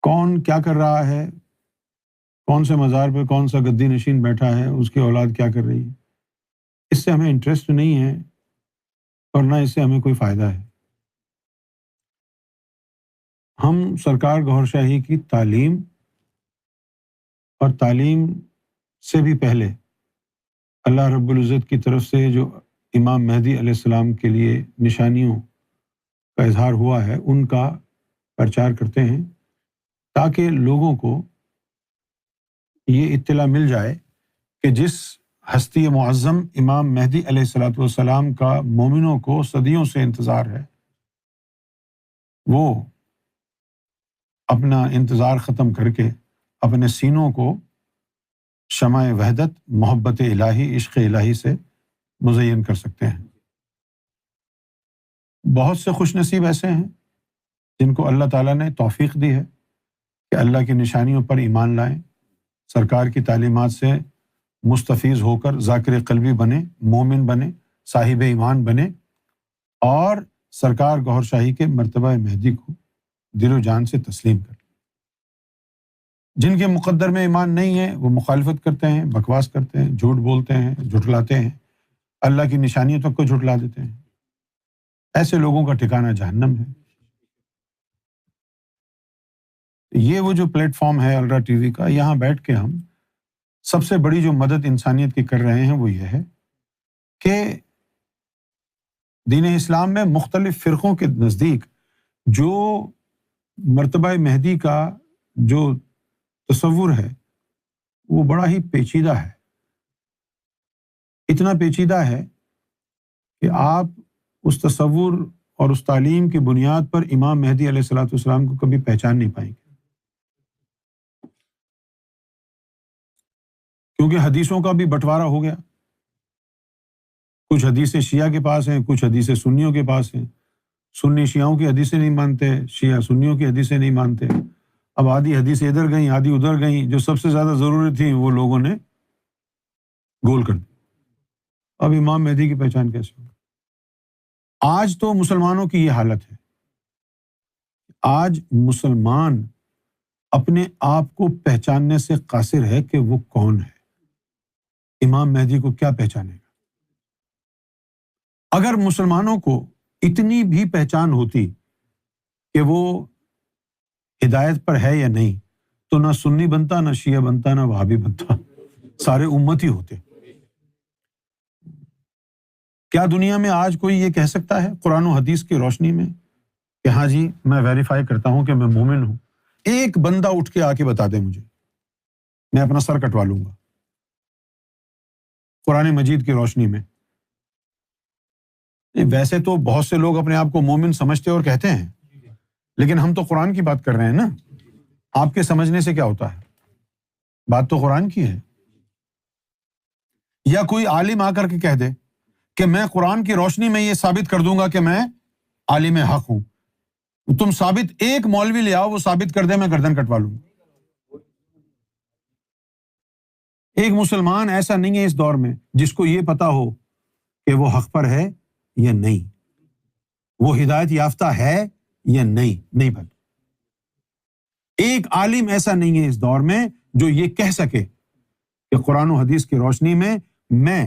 کون کیا کر رہا ہے، کون سے مزار پہ کون سا گدی نشین بیٹھا ہے، اس کی اولاد کیا کر رہی ہے، اس سے ہمیں انٹرسٹ نہیں ہے اور نہ اس سے ہمیں کوئی فائدہ ہے۔ ہم سرکار گوھر شاہی کی تعلیم اور تعلیم سے بھی پہلے اللہ رب العزت کی طرف سے جو امام مہدی علیہ السلام کے لیے نشانیوں کا اظہار ہوا ہے ان کا پرچار کرتے ہیں، تاکہ لوگوں کو یہ اطلاع مل جائے کہ جس ہستی معظم امام مہدی علیہ الصلوۃ والسلام کا مومنوں کو صدیوں سے انتظار ہے، وہ اپنا انتظار ختم کر کے اپنے سینوں کو شمع وحدت، محبت الہی، عشق الہی سے مزین کر سکتے ہیں۔ بہت سے خوش نصیب ایسے ہیں جن کو اللہ تعالیٰ نے توفیق دی ہے کہ اللہ کی نشانیوں پر ایمان لائیں، سرکار کی تعلیمات سے مستفیض ہو کر ذاکر قلبی بنے، مومن بنے، صاحب ایمان بنے اور سرکار گوھر شاہی کے مرتبہ مہدی کو دل و جان سے تسلیم کریں۔ جن کے مقدر میں ایمان نہیں ہے وہ مخالفت کرتے ہیں، بکواس کرتے ہیں، جھوٹ بولتے ہیں، جھٹلاتے ہیں، اللہ کی نشانیوں تک کو جھٹلا دیتے ہیں، ایسے لوگوں کا ٹھکانہ جہنم ہے۔ یہ وہ جو پلیٹ فارم ہے الرا ٹی وی کا، یہاں بیٹھ کے ہم سب سے بڑی جو مدد انسانیت کی کر رہے ہیں وہ یہ ہے کہ دین اسلام میں مختلف فرقوں کے نزدیک جو مرتبہ مہدی کا جو تصور ہے وہ بڑا ہی پیچیدہ ہے، اتنا پیچیدہ ہے کہ آپ اس تصور اور اس تعلیم کی بنیاد پر امام مہدی علیہ الصلوۃ والسلام کو کبھی پہچان نہیں پائیں گے، کیونکہ حدیثوں کا بھی بٹوارا ہو گیا، کچھ حدیثیں شیعہ کے پاس ہیں، کچھ حدیثیں سنیوں کے پاس ہیں، سنی شیعوں کی حدیثیں نہیں مانتے، شیعہ سنیوں کی حدیثیں نہیں مانتے، اب آدھی حدیثیں ادھر گئیں آدھی ادھر گئیں، جو سب سے زیادہ ضروری تھیں وہ لوگوں نے گول کر دی۔ اب امام مہدی کی پہچان کیسے ہو؟ آج تو مسلمانوں کی یہ حالت ہے، آج مسلمان اپنے آپ کو پہچاننے سے قاصر ہے کہ وہ کون ہے، امام مہدی کو کیا پہچانے گا؟ اگر مسلمانوں کو اتنی بھی پہچان ہوتی کہ وہ ہدایت پر ہے یا نہیں، تو نہ سنی بنتا، نہ شیعہ بنتا، نہ وہابی بنتا، سارے امتی ہوتے۔ کیا دنیا میں آج کوئی یہ کہہ سکتا ہے قرآن و حدیث کی روشنی میں کہ ہاں جی میں ویریفائی کرتا ہوں کہ میں مومن ہوں؟ ایک بندہ اٹھ کے آ کے بتا دے مجھے، میں اپنا سر کٹوا لوں گا قرآن مجید کی روشنی میں۔ ویسے تو بہت سے لوگ اپنے آپ کو مومن سمجھتے اور کہتے ہیں، لیکن ہم تو قرآن کی بات کر رہے ہیں نا، آپ کے سمجھنے سے کیا ہوتا ہے؟ بات تو قرآن کی ہے۔ یا کوئی عالم آ کر کے کہہ دے کہ میں قرآن کی روشنی میں یہ ثابت کر دوں گا کہ میں عالم حق ہوں، تم ثابت ایک مولوی لے آؤ وہ ثابت کر دے، میں گردن کٹوا لوں۔ ایک مسلمان ایسا نہیں ہے اس دور میں جس کو یہ پتا ہو کہ وہ حق پر ہے یا نہیں، وہ ہدایت یافتہ ہے یا نہیں پتا۔ ایک عالم ایسا نہیں ہے اس دور میں جو یہ کہہ سکے کہ قرآن و حدیث کی روشنی میں میں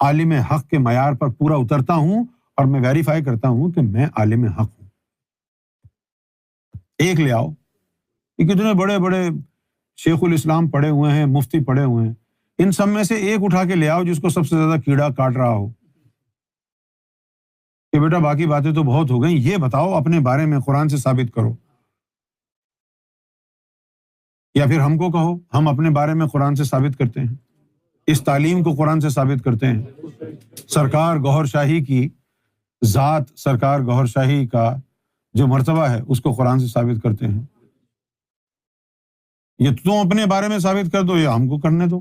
عالم حق کے معیار پر پورا اترتا ہوں اور میں ویریفائی کرتا ہوں کہ میں عالم حق ہوں۔ ایک لے آؤ، یہ کتنے بڑے بڑے شیخ الاسلام پڑھے ہوئے ہیں، مفتی پڑھے ہوئے ہیں، ان سب میں سے ایک اٹھا کے لے آؤ جس کو سب سے زیادہ کیڑا کاٹ رہا ہو کہ بیٹا باقی باتیں تو بہت ہو گئیں، یہ بتاؤ اپنے بارے میں قرآن سے ثابت کرو، یا پھر ہم کو کہو ہم اپنے بارے میں قرآن سے ثابت کرتے ہیں، اس تعلیم کو قرآن سے ثابت کرتے ہیں، سرکار گوھر شاہی کی ذات، سرکار گوھر شاہی کا جو مرتبہ ہے اس کو قرآن سے ثابت کرتے ہیں۔ یہ تم اپنے بارے میں ثابت کر دو یا ہم کو کرنے دو۔